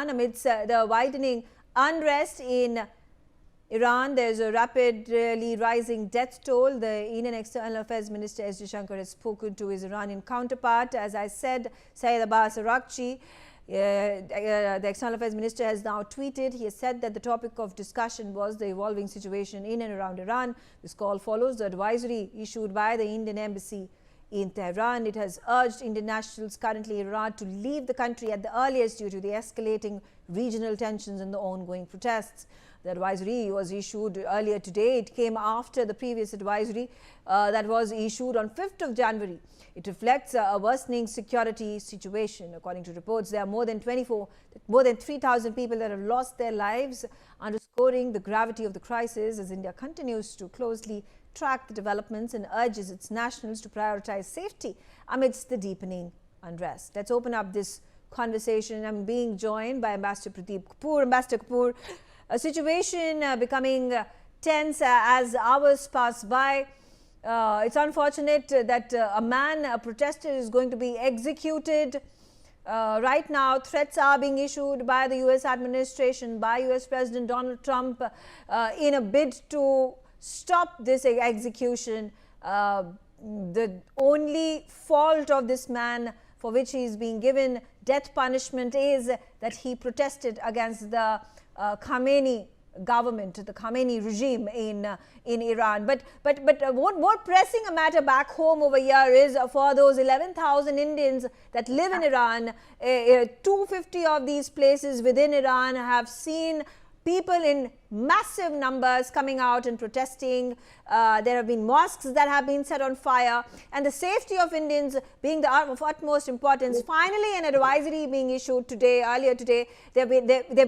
Iran. Amidst the widening unrest in Iran, there's a rapidly rising death toll. The Indian External Affairs Minister S. Jaishankar has spoken to his Iranian counterpart. As I said, Seyed Abbas Araghchi, the External Affairs Minister, has now tweeted. He has said that the topic of discussion was the evolving situation in and around Iran. This call follows the advisory issued by the Indian Embassy in Tehran. It has urged Indian nationals currently in Iran to leave the country at the earliest due to the escalating regional tensions and the ongoing protests. The advisory was issued earlier today. It came after the previous advisory that was issued on 5th of January. It reflects a worsening security situation. According to reports, there are more than 3,000 people that have lost their lives, underscoring the gravity of the crisis as India continues to closely track the developments and urges its nationals to prioritize safety amidst the deepening unrest. Let's open up this conversation. I'm being joined by Ambassador Pradeep Kapoor. Ambassador Kapoor, a situation becoming tense as hours pass by. It's unfortunate that a protester is going to be executed. Right now, threats are being issued by the U.S. administration, by U.S. President Donald Trump in a bid to stop this execution. The only fault of this man for which he is being given death punishment is that he protested against the Khamenei government, the Khamenei regime in Iran. But what more pressing a matter back home over here is for those 11,000 Indians that live in Iran. 250 of these places within Iran have seen people in massive numbers coming out and protesting. There have been mosques that have been set on fire, and the safety of Indians being of utmost importance. Finally, an advisory being issued earlier today. They've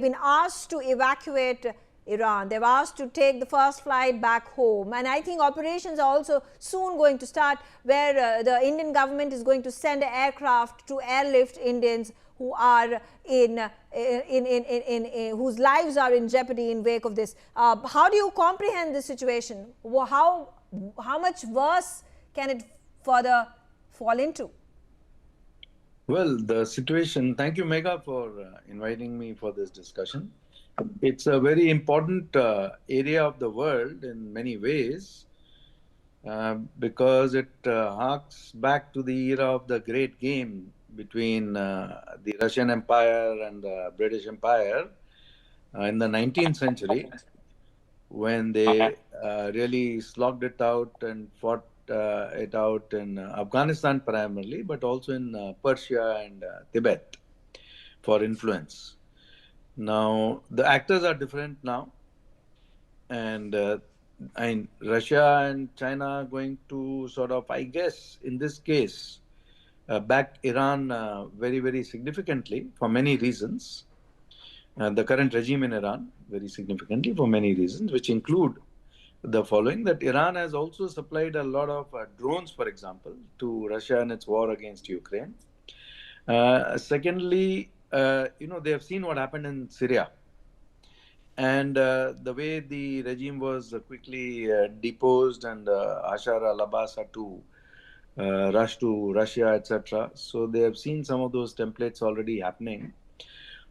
been asked to evacuate Iran. They've asked to take the first flight back home, and I think operations are also soon going to start, where the Indian government is going to send aircraft to airlift Indians who are whose lives are in jeopardy in wake of this. How do you comprehend this situation? How much worse can it further fall into? Well, the situation, thank you, Megha, for inviting me for this discussion. It's a very important area of the world in many ways because it harks back to the era of the great game between the Russian Empire and the British Empire in the 19th century, when they really slogged it out and fought it out in Afghanistan primarily, but also in Persia and Tibet for influence. Now, the actors are different now, and Russia and China are going to sort of, I guess, in this case, back Iran very, very significantly for many reasons. The current regime in Iran, very significantly for many reasons, which include the following: that Iran has also supplied a lot of drones, for example, to Russia in its war against Ukraine. Secondly, they have seen what happened in Syria. And the way the regime was quickly deposed, and Ashar al-Abbas had to rush to Russia, etc. So they have seen some of those templates already happening.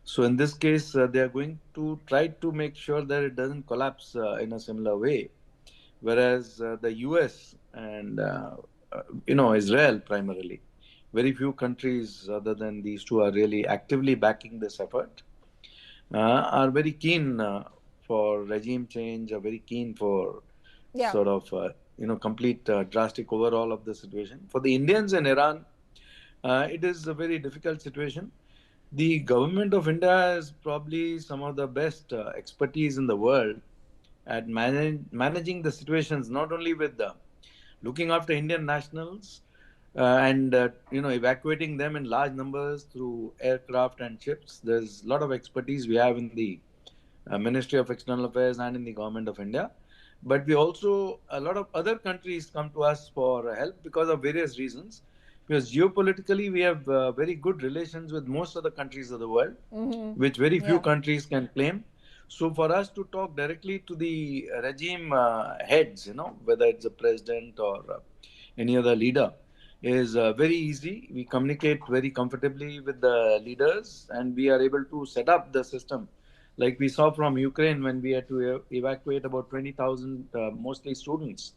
So in this case, they are going to try to make sure that it doesn't collapse in a similar way. Whereas the US and Israel primarily, very few countries other than these two are really actively backing this effort, are very keen for regime change, are very keen for sort of complete drastic overhaul of the situation. For the Indians in Iran, it is a very difficult situation. The government of India has probably some of the best expertise in the world at managing the situations, not only with looking after Indian nationals and evacuating them in large numbers through aircraft and ships. There's a lot of expertise we have in the Ministry of External Affairs and in the government of India. But we also, a lot of other countries come to us for help because of various reasons. Because geopolitically, we have very good relations with most of the countries of the world, which very few countries can claim. So for us to talk directly to the regime heads, whether it's the president or any other leader, is very easy. We communicate very comfortably with the leaders, and we are able to set up the system. Like we saw from Ukraine when we had to evacuate about 20,000, mostly students,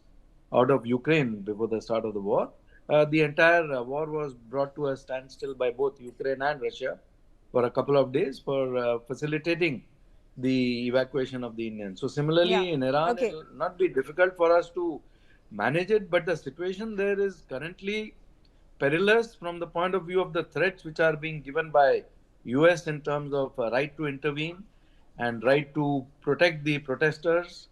out of Ukraine before the start of the war. The entire war was brought to a standstill by both Ukraine and Russia for a couple of days for facilitating the evacuation of the Indians. So, Yeah. similarly, in Iran, it Okay. will not be difficult for us to manage it, but the situation there is currently perilous from the point of view of the threats which are being given by US in terms of right to intervene and right to protect the protesters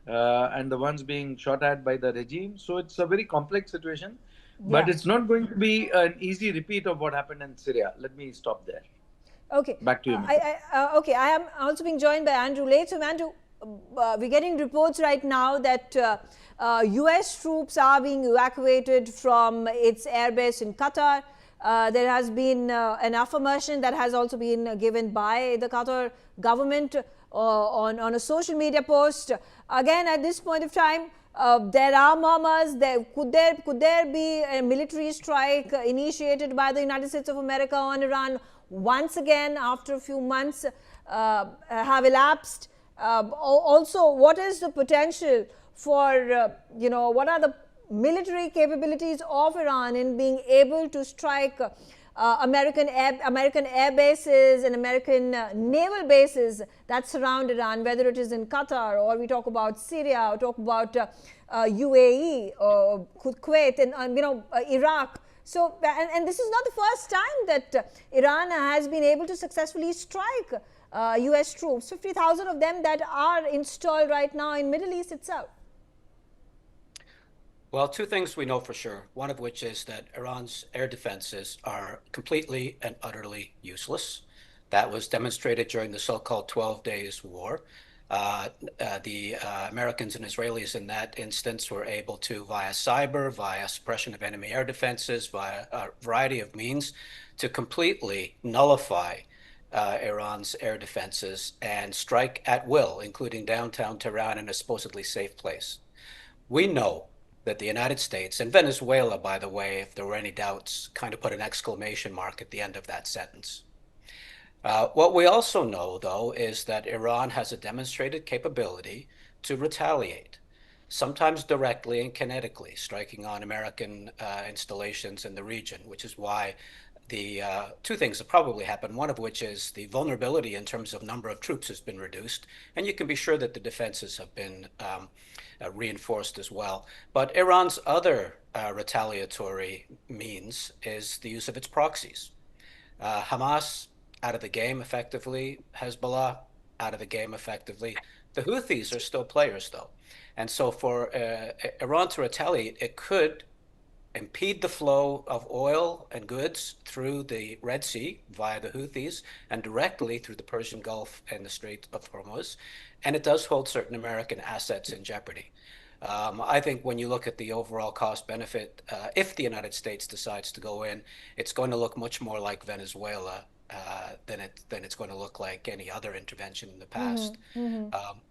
and the ones being shot at by the regime. So it's a very complex situation, but Yeah. it's not going to be an easy repeat of what happened in Syria. Let me stop there. Okay. Back to you, Mithun. Okay. I am also being joined by Andrew late. So, Andrew, we're getting reports right now that U.S. troops are being evacuated from its airbase in Qatar. There has been an affirmation that has also been given by the Qatar government on a social media post. Again, at this point of time, there are murmurs. Could there be a military strike initiated by the United States of America on Iran once again after a few months have elapsed? Also, what is the potential for what are the military capabilities of Iran in being able to strike American air bases and American naval bases that surround Iran, whether it is in Qatar or we talk about Syria or talk about UAE or Kuwait and Iraq. So, and this is not the first time that Iran has been able to successfully strike US troops, 50,000 of them that are installed right now in Middle East itself. Well, two things we know for sure, one of which is that Iran's air defenses are completely and utterly useless. That was demonstrated during the so-called 12 Days War. The Americans and Israelis in that instance were able to, via cyber, via suppression of enemy air defenses, via a variety of means, to completely nullify Iran's air defenses and strike at will, including downtown Tehran in a supposedly safe place. We know that the United States and Venezuela, by the way, if there were any doubts, kind of put an exclamation mark at the end of that sentence. What we also know, though, is that Iran has a demonstrated capability to retaliate, sometimes directly and kinetically, striking on American installations in the region, which is why the two things have probably happened, one of which is the vulnerability in terms of number of troops has been reduced, and you can be sure that the defenses have been reinforced as well. But Iran's other retaliatory means is the use of its proxies. Hamas out of the game effectively, Hezbollah out of the game effectively. The Houthis are still players, though. And so for Iran to retaliate, it could impede the flow of oil and goods through the Red Sea via the Houthis and directly through the Persian Gulf and the Strait of Hormuz. And it does hold certain American assets in jeopardy. I think when you look at the overall cost benefit, if the United States decides to go in, it's going to look much more like Venezuela than it's going to look like any other intervention in the past.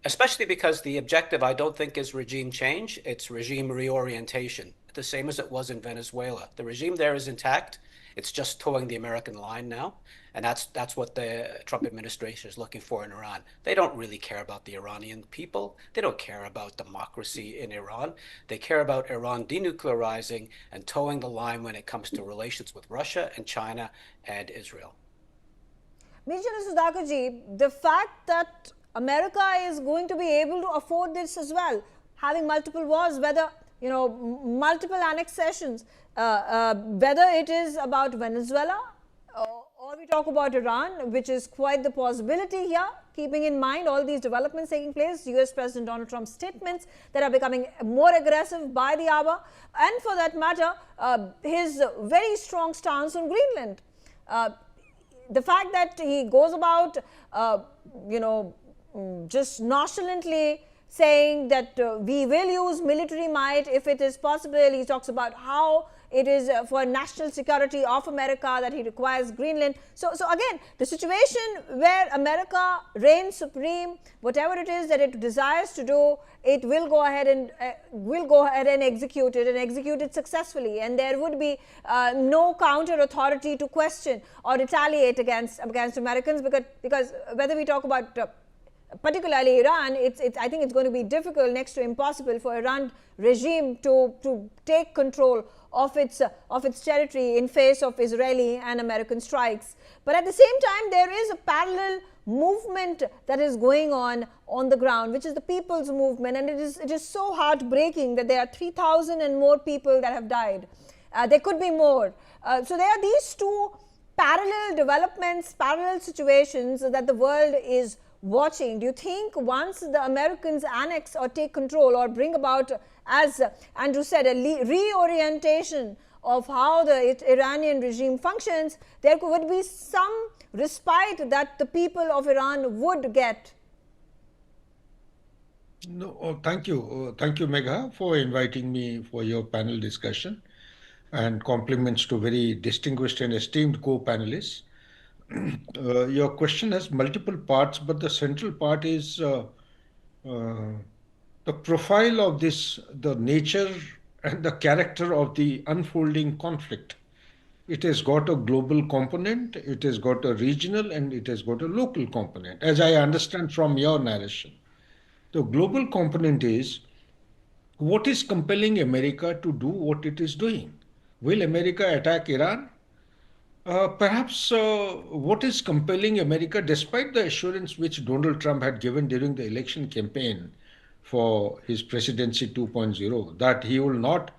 Especially because the objective, I don't think, is regime change. It's regime reorientation, the same as it was in Venezuela. The regime there is intact. It's just towing the American line now. And that's what the Trump administration is looking for in Iran. They don't really care about the Iranian people. They don't care about democracy in Iran. They care about Iran denuclearizing and towing the line when it comes to relations with Russia and China and Israel. Sudhakarji, the fact that America is going to be able to afford this as well, having multiple wars, whether multiple annexations, whether it is about Venezuela or we talk about Iran, which is quite the possibility here, keeping in mind all these developments taking place, US President Donald Trump's statements that are becoming more aggressive by the hour, and for that matter, his very strong stance on Greenland. The fact that he goes about, just nonchalantly saying that we will use military might if it is possible. He talks about how it is for national security of America that he requires Greenland. So again, the situation where America reigns supreme, whatever it is that it desires to do, it will go ahead and execute it, and execute it successfully, and there would be no counter authority to question or retaliate against Americans, because whether we talk about particularly Iran, I think it's going to be difficult, next to impossible, for Iran regime to take control of its territory in face of Israeli and American strikes. But at the same time, there is a parallel movement that is going on the ground, which is the people's movement, and it is so heartbreaking that there are 3,000 and more people that have died. There could be more. So there are these two parallel developments, parallel situations that the world is watching. Do you think once the Americans annex or take control or bring about, as Andrew said, a reorientation of how the Iranian regime functions, there would be some respite that the people of Iran would get? No, thank you. Thank you, Megha, for inviting me for your panel discussion, and compliments to very distinguished and esteemed co-panelists. Your question has multiple parts, but the central part is the profile of this, the nature and the character of the unfolding conflict. It has got a global component, it has got a regional, and it has got a local component, as I understand from your narration. The global component is what is compelling America to do what it is doing. Will America attack Iran? Perhaps what is compelling America, despite the assurance which Donald Trump had given during the election campaign for his presidency 2.0, that he will not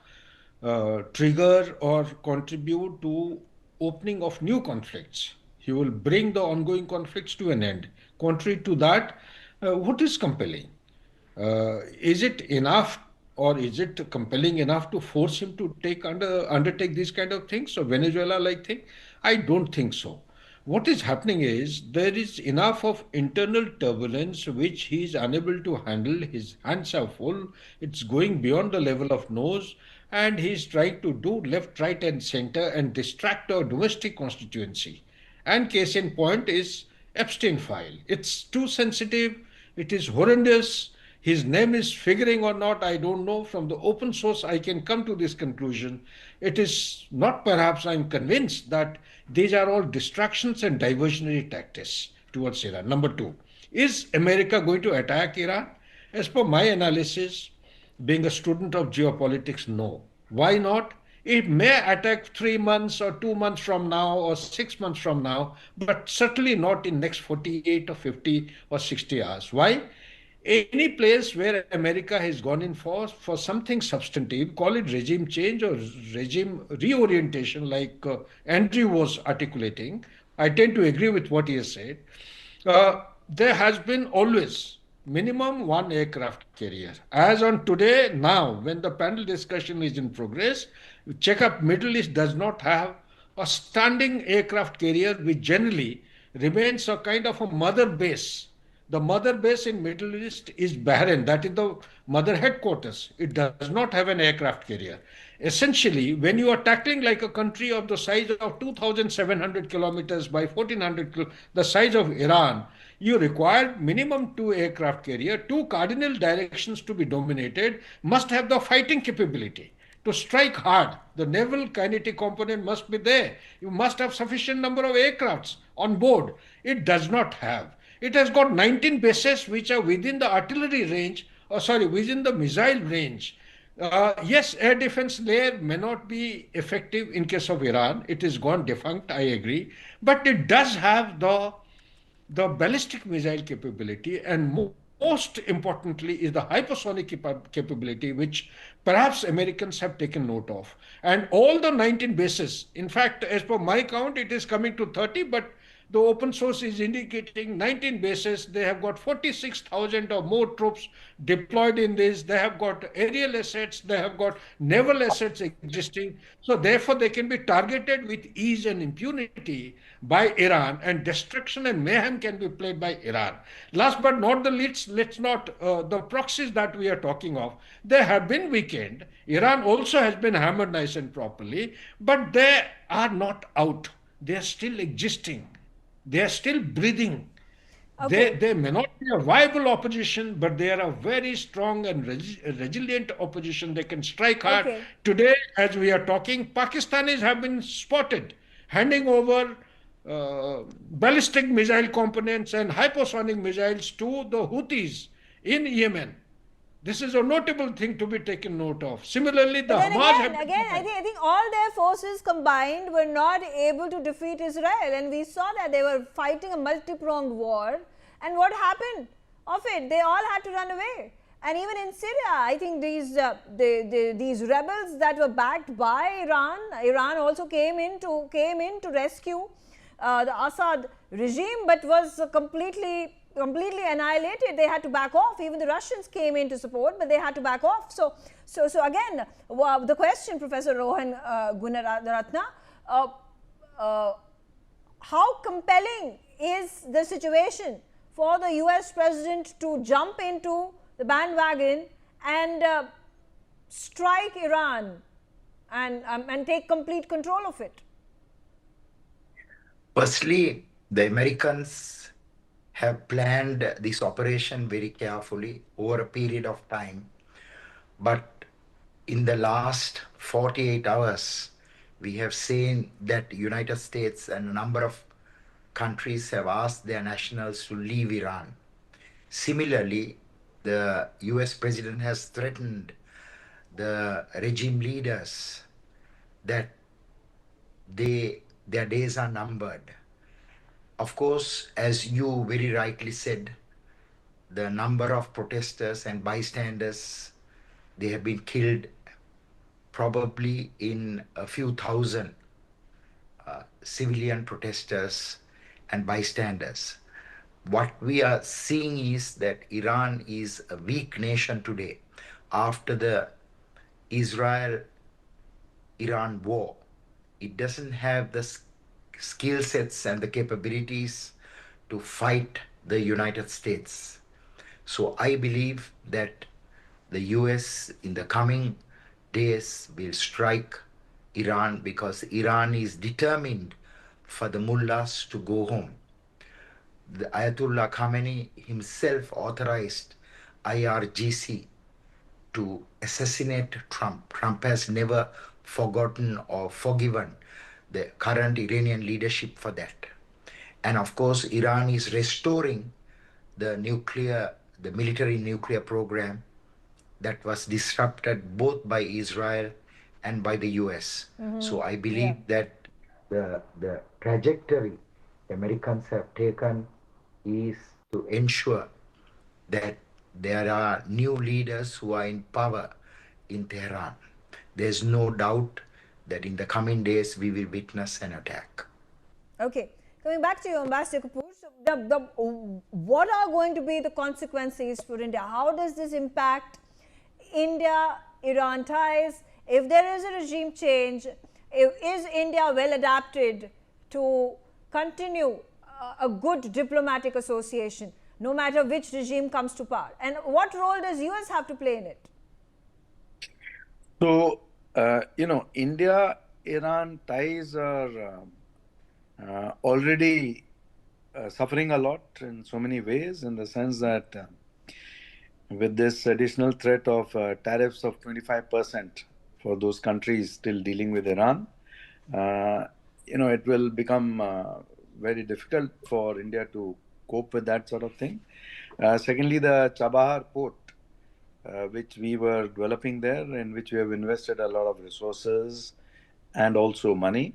trigger or contribute to opening of new conflicts. He will bring the ongoing conflicts to an end. Contrary to that, what is compelling? Is it enough, or is it compelling enough to force him to undertake these kind of things, or Venezuela-like thing? I don't think so. What is happening is there is enough of internal turbulence which he is unable to handle. His hands are full. It's going beyond the level of nose, and he's trying to do left, right, and center and distract our domestic constituency. And case in point is Epstein file. It's too sensitive. It is horrendous. His name is figuring or not, I don't know. From the open source, I can come to this conclusion. It is not, perhaps I'm convinced, that these are all distractions and diversionary tactics towards Iran. Number two, is America going to attack Iran? As per my analysis, being a student of geopolitics, no. Why not? It may attack 3 months or 2 months from now or 6 months from now, but certainly not in next 48 or 50 or 60 hours. Why? Any place where America has gone in for something substantive, call it regime change or regime reorientation, like Andrew was articulating, I tend to agree with what he has said. There has been always minimum one aircraft carrier. As on today, now, when the panel discussion is in progress, check up, Middle East does not have a standing aircraft carrier, which generally remains a kind of a mother base. The mother base in Middle East is Bahrain. That is the mother headquarters. It does not have an aircraft carrier. Essentially, when you are tackling like a country of the size of 2,700 kilometers by 1,400, the size of Iran, you require minimum 2 aircraft carrier, 2 cardinal directions to be dominated, must have the fighting capability to strike hard. The naval kinetic component must be there. You must have sufficient number of aircrafts on board. It does not have. It has got 19 bases which are within the artillery range, within the missile range. Yes, air defense layer may not be effective in case of Iran. It is gone defunct, I agree. But it does have the ballistic missile capability, and most importantly is the hypersonic capability, which perhaps Americans have taken note of. And all the 19 bases, in fact, as per my count, it is coming to 30, but The open source is indicating 19 bases. They have got 46,000 or more troops deployed in this. They have got aerial assets. They have got naval assets existing. So therefore, they can be targeted with ease and impunity by Iran, and destruction and mayhem can be played by Iran. Last but not the least, let's not, the proxies that we are talking of, they have been weakened. Iran also has been hammered nice and properly, but they are not out. They are still existing. They are still breathing. Okay. They may not be a viable opposition, but they are a very strong and resilient opposition. They can strike hard. Okay. Today, as we are talking, Pakistanis have been spotted handing over ballistic missile components and hypersonic missiles to the Houthis in Yemen. This is a notable thing to be taken note of. Similarly, the But then Hamas have again, I think all their forces combined were not able to defeat Israel, and we saw that they were fighting a multi-pronged war. And what happened of it? They all had to run away. And even in Syria, I think these rebels that were backed by Iran also came in to rescue the Assad regime, but was completely annihilated. They had to back off. Even the Russians came in to support, but they had to back off. So again, the question, Professor Rohan Gunaratna, how compelling is the situation for the US president to jump into the bandwagon and strike Iran and take complete control of it? Firstly, the Americans have planned this operation very carefully over a period of time. But in the last 48 hours, we have seen that the United States and a number of countries have asked their nationals to leave Iran. Similarly, the US president has threatened the regime leaders that their days are numbered. Of course, as you very rightly said, the number of protesters and bystanders, they have been killed probably in a few thousand civilian protesters and bystanders. What we are seeing is that Iran is a weak nation today after the Israel-Iran war. It doesn't have the skill sets and the capabilities to fight the United States. So I believe that the US in the coming days will strike Iran because Iran is determined for the mullahs to go home. The Ayatollah Khamenei himself authorized IRGC to assassinate Trump. Trump has never forgotten or forgiven the current Iranian leadership for that. And of course, Iran is restoring the military nuclear program that was disrupted both by Israel and by the US. So I believe that the trajectory Americans have taken is to ensure that there are new leaders who are in power in Tehran. There's no doubt that in the coming days we will witness an attack. Okay, coming back to you, Ambassador Kapoor, so what are going to be the consequences for India? How does this impact India-Iran ties? If there is a regime change, is India well adapted to continue a good diplomatic association, no matter which regime comes to power? And what role does US have to play in it? So, India-Iran ties are already suffering a lot in so many ways, in the sense that with this additional threat of tariffs of 25% for those countries still dealing with Iran, it will become very difficult for India to cope with that sort of thing. Secondly, the Chabahar port, which we were developing there, in which we have invested a lot of resources and also money,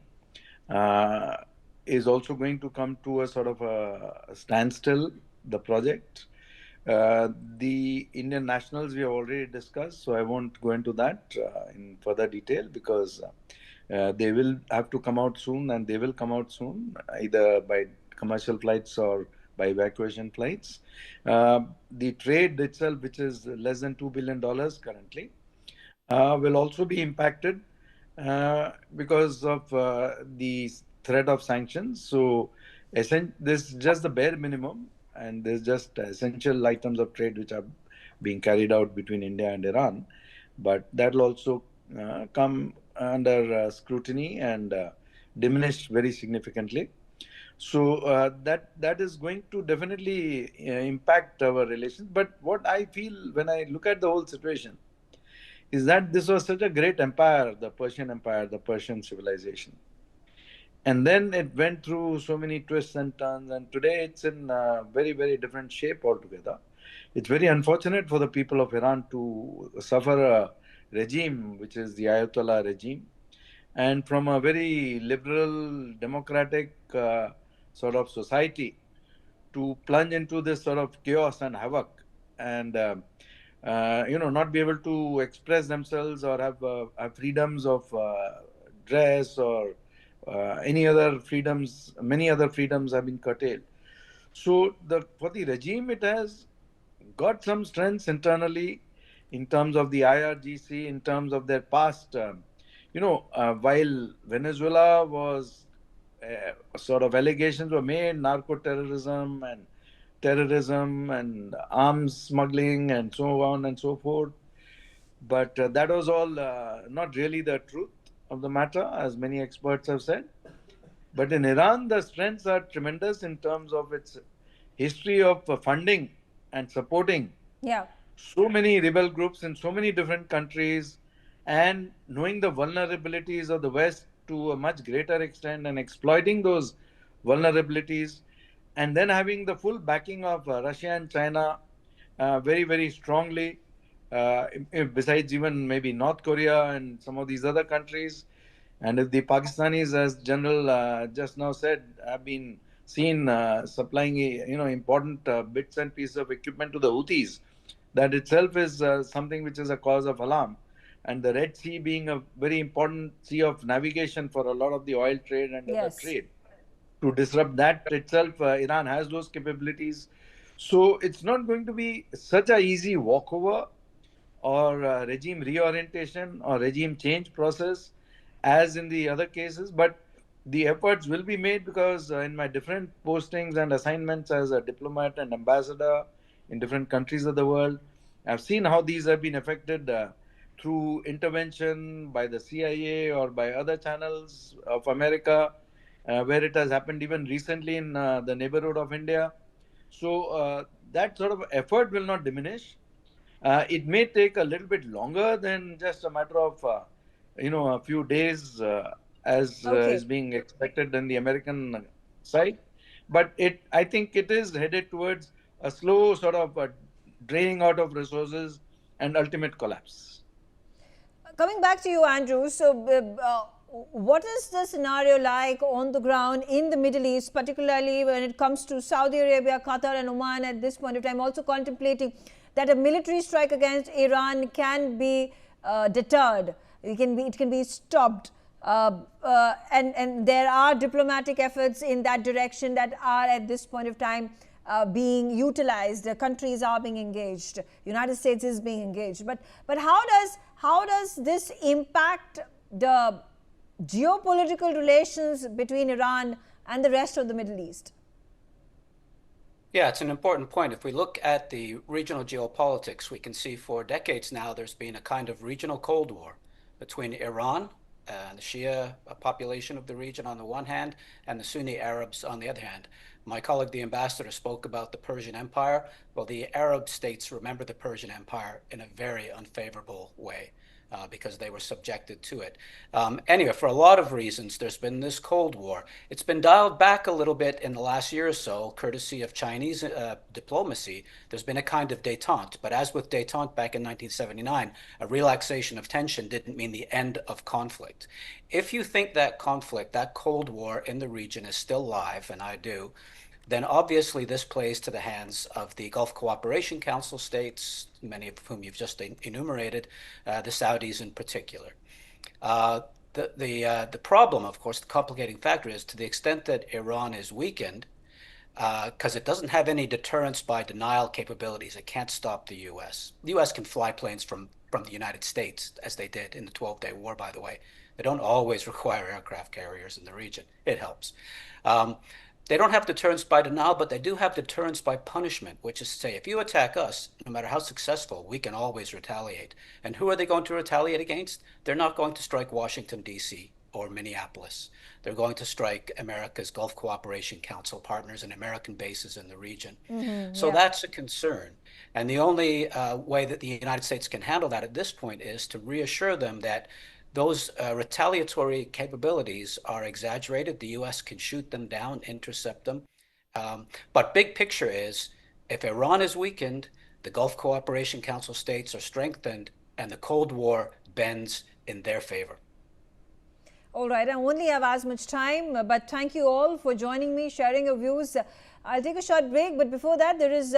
is also going to come to a sort of a standstill, the project. The Indian nationals we have already discussed, so I won't go into that in further detail, because they will have to come out soon, and they will come out soon, either by commercial flights or by evacuation flights. The trade itself, which is less than $2 billion currently, will also be impacted because of the threat of sanctions. So this is just the bare minimum, and there's just essential items of trade which are being carried out between India and Iran. But that will also come under scrutiny and diminish very significantly. So that is going to definitely impact our relations. But what I feel when I look at the whole situation is that this was such a great empire, the Persian Empire, the Persian civilization. And then it went through so many twists and turns, and today it's in a very, very different shape altogether. It's very unfortunate for the people of Iran to suffer a regime which is the Ayatollah regime, and from a very liberal, democratic sort of society to plunge into this sort of chaos and havoc, and not be able to express themselves or have freedoms of dress or any other freedoms. Many other freedoms have been curtailed. So for the regime, it has got some strengths internally in terms of the IRGC, in terms of their past. While Venezuela was sort of allegations were made, narco-terrorism and terrorism and arms smuggling and so on and so forth. But that was all not really the truth of the matter, as many experts have said. But in Iran, the strengths are tremendous in terms of its history of funding and supporting so many rebel groups in so many different countries, and knowing the vulnerabilities of the West to a much greater extent and exploiting those vulnerabilities, and then having the full backing of Russia and China very, very strongly, besides even maybe North Korea and some of these other countries. And if the Pakistanis, as General just now said, have been seen supplying important bits and pieces of equipment to the Houthis, that itself is something which is a cause of alarm. And the Red Sea being a very important sea of navigation for a lot of the oil trade and other trade. To disrupt that itself, Iran has those capabilities. So it's not going to be such a easy walkover or regime reorientation or regime change process as in the other cases. But the efforts will be made, because in my different postings and assignments as a diplomat and ambassador in different countries of the world, I've seen how these have been affected through intervention by the CIA or by other channels of America, where it has happened even recently in the neighborhood of India. So that sort of effort will not diminish. It may take a little bit longer than just a matter of, a few days, as is being expected in the American side. But I think it is headed towards a slow sort of draining out of resources and ultimate collapse. Coming back to you, Andrew, so what is the scenario like on the ground in the Middle East, particularly when it comes to Saudi Arabia, Qatar and Oman at this point of time, also contemplating that a military strike against Iran can be deterred, it can be stopped, and there are diplomatic efforts in that direction that are at this point of time being utilized. Countries are being engaged. United States is being engaged. But how does this impact the geopolitical relations between Iran and the rest of the Middle East? Yeah, it's an important point. If we look at the regional geopolitics, we can see for decades now there's been a kind of regional Cold War between Iran and the Shia population of the region on the one hand, and the Sunni Arabs on the other hand. My colleague, the ambassador, spoke about the Persian Empire. Well, the Arab states remember the Persian Empire in a very unfavorable way. Because they were subjected to it. Anyway, for a lot of reasons, there's been this Cold War. It's been dialed back a little bit in the last year or so, courtesy of Chinese diplomacy. There's been a kind of détente. But as with détente back in 1979, a relaxation of tension didn't mean the end of conflict. If you think that conflict, that Cold War in the region is still live, and I do, then obviously this plays to the hands of the Gulf Cooperation Council states, many of whom you've just enumerated, the Saudis in particular. The problem, of course, the complicating factor is, to the extent that Iran is weakened, because it doesn't have any deterrence by denial capabilities. It can't stop the U.S. The U.S. can fly planes from the United States, as they did in the 12-day war, by the way. They don't always require aircraft carriers in the region. It helps. They don't have deterrence by denial, but they do have deterrence by punishment, which is to say, if you attack us, no matter how successful, we can always retaliate. And who are they going to retaliate against? They're not going to strike Washington, D.C. or Minneapolis. They're going to strike America's Gulf Cooperation Council partners and American bases in the region. So that's a concern. And the only way that the United States can handle that at this point is to reassure them that those retaliatory capabilities are exaggerated. The U.S. can shoot them down, intercept them. But big picture is, if Iran is weakened, the Gulf Cooperation Council states are strengthened, and the Cold War bends in their favor. All right, I only have as much time, but thank you all for joining me, sharing your views. I'll take a short break, but before that, there is